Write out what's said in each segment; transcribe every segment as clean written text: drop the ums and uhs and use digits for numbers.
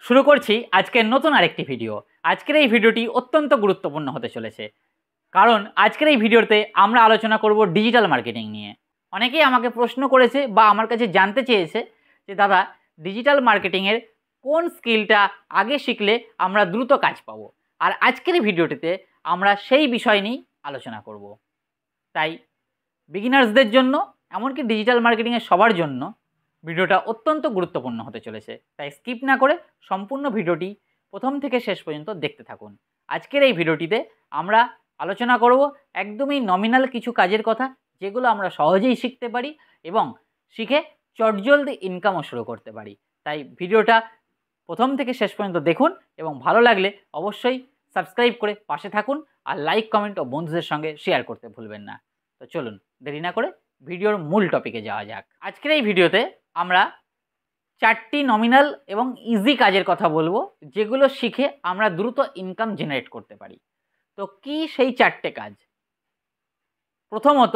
শুরু করছি আজকের নতুন আরেকটি ভিডিও। আজকের এই ভিডিওটি অত্যন্ত গুরুত্বপূর্ণ হতে চলেছে, কারণ আজকের এই ভিডিওতে আমরা আলোচনা করব ডিজিটাল মার্কেটিং নিয়ে। অনেকেই আমাকে প্রশ্ন করেছে বা আমার কাছে জানতে চেয়েছে যে দাদা, ডিজিটাল মার্কেটিংয়ের কোন স্কিলটা আগে শিখলে আমরা দ্রুত কাজ পাবো। আর আজকের এই ভিডিওটিতে আমরা সেই বিষয় নিয়েই আলোচনা করব। তাই বিগিনার্সদের জন্য, এমনকি ডিজিটাল মার্কেটিংয়ের সবার জন্য ভিডিওটা অত্যন্ত গুরুত্বপূর্ণ হতে চলেছে। তাই স্কিপ না করে সম্পূর্ণ ভিডিওটি প্রথম থেকে শেষ পর্যন্ত দেখতে থাকুন। আজকের এই ভিডিওটিতে আমরা আলোচনা করব একদমই নমিনাল কিছু কাজের কথা, যেগুলো আমরা সহজেই শিখতে পারি এবং শিখে চটজলদি ইনকামও শুরু করতে পারি। তাই ভিডিওটা প্রথম থেকে শেষ পর্যন্ত দেখুন এবং ভালো লাগলে অবশ্যই সাবস্ক্রাইব করে পাশে থাকুন, আর লাইক, কমেন্ট ও বন্ধুদের সঙ্গে শেয়ার করতে ভুলবেন না। তো চলুন দেরি না করে ভিডিওর মূল টপিকে যাওয়া যাক। আজকের এই ভিডিওতে আমরা 4টি নমিনাল এবং ইজি কাজের কথা বলবো, যেগুলো শিখে আমরা দ্রুত ইনকাম জেনারেট করতে পারি। তো কি সেই 4টে কাজ? প্রথমত,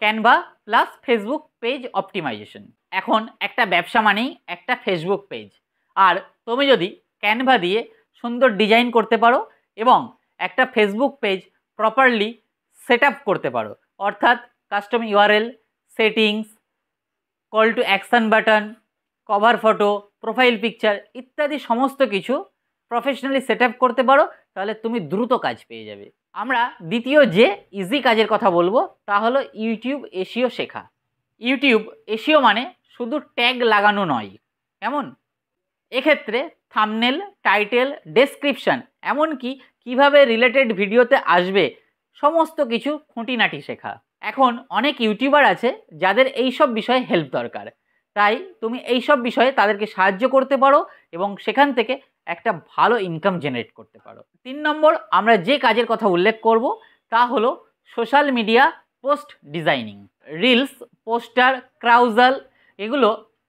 Canva plus Facebook page optimization. এখন একটা ব্যবসা মানেই একটা ফেসবুক পেজ, আর তুমি যদি ক্যানভা দিয়ে সুন্দর ডিজাইন করতে পারো এবং একটা Facebook page properly set up করতে পারো, অর্থাৎ custom URL, settings, call to action button, cover photo, profile picture ইত্যাদি সমস্ত কিছু প্রফেশনালি সেট আপ করতে পারো, তাহলে তুমি দ্রুত কাজ পেয়ে যাবে। আমরা দ্বিতীয় যে ইজি কাজের কথা বলবো তা হলো ইউটিউব এসইও শেখা। ইউটিউব এসইও মানে শুধু ট্যাগ লাগানো নয়, কেমন? এক্ষেত্রে থাম্বনেল, টাইটেল, ডেসক্রিপশন, এমনকি কিভাবে রিলেটেড ভিডিওতে আসবে সমস্ত কিছু খুঁটিনাটি শেখা। এখন অনেক ইউটিউবার আছে যাদের এই সব বিষয়ে হেল্প দরকার, তাই তুমি এই সব বিষয়ে তাদেরকে সাহায্য করতে পারো এবং সেখান থেকে একটা ভালো ইনকাম জেনারেট করতে পারো। 3 নম্বর আমরা যে কাজের কথা উল্লেখ করব তা হলো social media post designing. Reels, poster, carousel এগুলো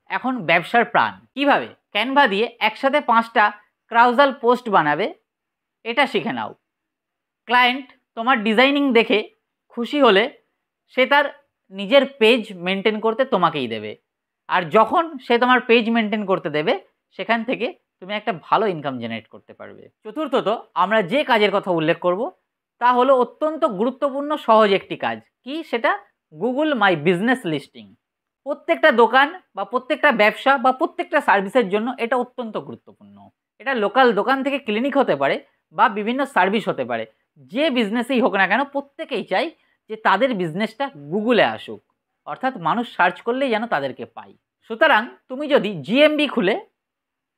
এখন ব্যবসার প্রাণ। কিভাবে ক্যানভা দিয়ে একসাথে 5টা ক্রাউজাল পোস্ট বানাবে এটা শিখে নাও। ক্লায়েন্ট তোমার ডিজাইনিং দেখে খুশি হলে সে তার নিজের পেজ মেনটেন করতে তোমাকেই দেবে, আর যখন সে তোমার পেজ মেনটেন করতে দেবে সেখান থেকে তুমি একটা ভালো ইনকাম জেনারেট করতে পারবে। চতুর্থত, আমরা যে কাজের কথা উল্লেখ করব তা হলো অত্যন্ত গুরুত্বপূর্ণ সহজ একটি কাজ। কি সেটা? Google my business listing. প্রত্যেকটা দোকান বা প্রত্যেকটা ব্যবসা বা প্রত্যেকটা সার্ভিসের জন্য এটা অত্যন্ত গুরুত্বপূর্ণ। এটা লোকাল দোকান থেকে ক্লিনিক হতে পারে বা বিভিন্ন সার্ভিস হতে পারে, যে বিজনেসেই হোক না কেন প্রত্যেকেই চাই যে তাদের বিজনেসটা গুগলে আসুক, অর্থাৎ মানুষ সার্চ করলেই যেন তাদেরকে পাই। সুতরাং তুমি যদি জিএমবি খুলে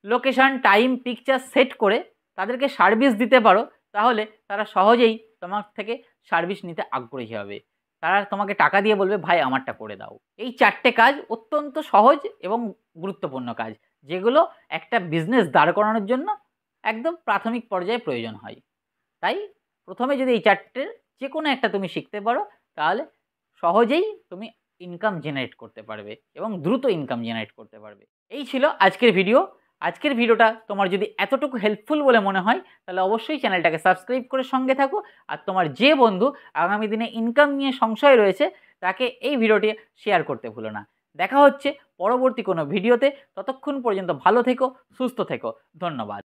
লোকেশান, টাইম, পিকচার সেট করে তাদেরকে সার্ভিস দিতে পারো, তাহলে তারা সহজেই তোমার থেকে সার্ভিস নিতে আগ্রহী হবে। তারা তোমাকে টাকা দিয়ে বলবে, ভাই আমারটা করে দাও। এই 4টে কাজ অত্যন্ত সহজ এবং গুরুত্বপূর্ণ কাজ, যেগুলো একটা বিজনেস দাঁড় করানোর জন্য একদম প্রাথমিক পর্যায়ে প্রয়োজন হয়। তাই প্রথমে যদি এই 4টের যে কোনো একটা তুমি শিখতে পারো, তাহলে সহজেই তুমি ইনকাম জেনারেট করতে পারবে এবং দ্রুত ইনকাম জেনারেট করতে পারবে। এই ছিল আজকের ভিডিও। আজকের ভিডিওটা তোমার যদি এতটুকু হেল্পফুল বলে মনে হয়, তাহলে অবশ্যই চ্যানেলটাকে সাবস্ক্রাইব করে সঙ্গে থাকো। আর তোমার যে বন্ধু আগামী দিনে ইনকাম নিয়ে সংশয় রয়েছে, তাকে এই ভিডিওটি শেয়ার করতে ভুলো না। দেখা হচ্ছে পরবর্তী কোনো ভিডিওতে। ততক্ষণ পর্যন্ত ভালো থেকো, সুস্থ থেকো। ধন্যবাদ।